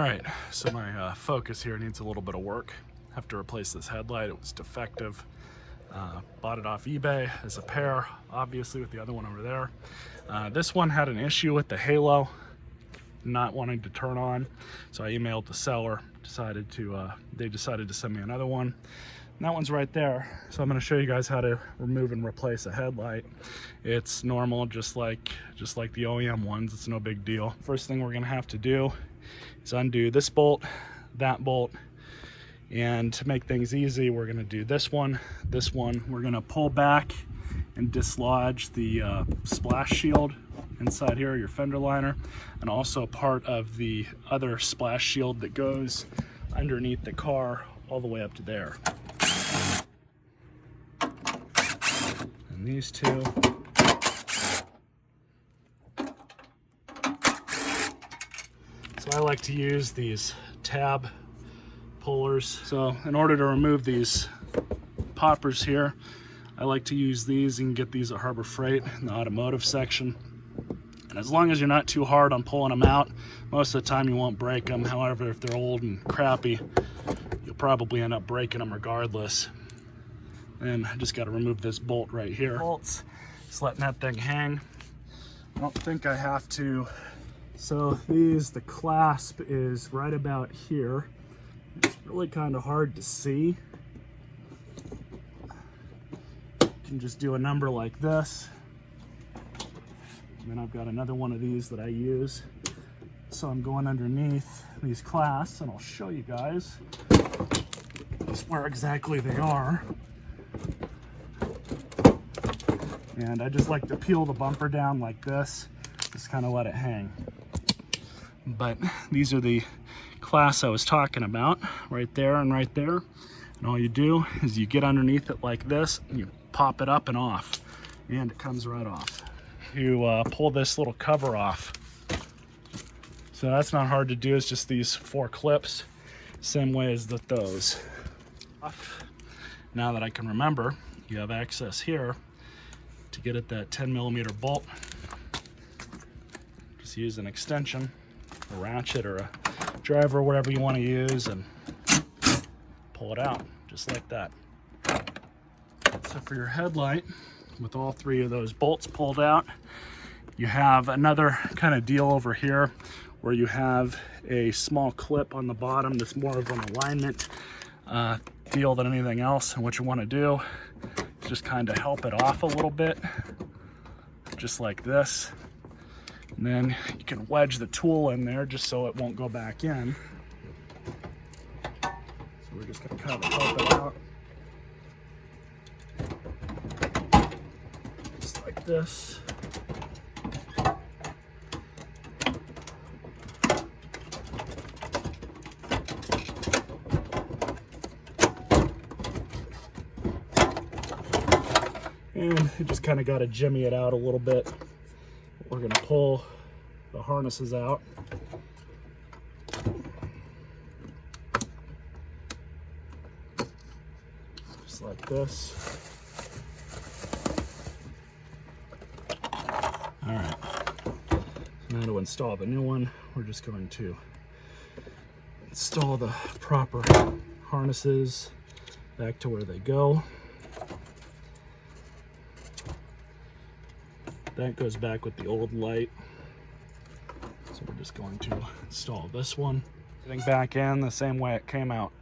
All right, so my focus here needs a little bit of work. Have to replace this headlight. It was defective. Bought it off eBay as a pair, obviously, with the other one over there. This one had an issue with the halo not wanting to turn on, so I emailed the seller. They decided to send me another one. And that one's right there. So I'm going to show you guys how to remove and replace a headlight. It's normal, just like the OEM ones. It's no big deal. First thing we're going to have to do is undo this bolt, that bolt, and to make things easy, we're going to do this one. We're going to pull back and dislodge the splash shield inside here, your fender liner, and also part of the other splash shield that goes underneath the car all the way up to there. And these two. So I like to use these tab pullers. So in order to remove these poppers here, I like to use these. You can get these at Harbor Freight in the automotive section. And as long as you're not too hard on pulling them out, most of the time you won't break them. However, if they're old and crappy, you'll probably end up breaking them regardless. And I just got to remove this bolt right here. Bolts, just letting that thing hang. I don't think I have to. So the clasp is right about here. It's really kind of hard to see. You can just do a number like this. And then I've got another one of these that I use. So I'm going underneath these clasps, and I'll show you guys just where exactly they are. And I just like to peel the bumper down like this, just kind of let it hang. But these are the clasps I was talking about, right there and right there. And all you do is you get underneath it like this, and you pop it up and off, and it comes right off. You pull this little cover off. So that's not hard to do. It's just these 4 clips, same way as those. Now that I can remember, you have access here to get at that 10mm bolt. Just use an extension, a ratchet or a driver, whatever you want to use, and pull it out just like that. So for your headlight, with all 3 of those bolts pulled out, you have another kind of deal over here where you have a small clip on the bottom that's more of an alignment deal than anything else. And what you want to do is just kind of help it off a little bit, just like this. And then you can wedge the tool in there just so it won't go back in. So we're just going to kind of help it out. Just like this. And you just kind of got to jimmy it out a little bit. We're going to pull the harnesses out. Just like this. All right. Now to install the new one, we're just going to install the proper harnesses back to where they go. That goes back with the old light. So we're just going to install this one. Getting back in the same way it came out.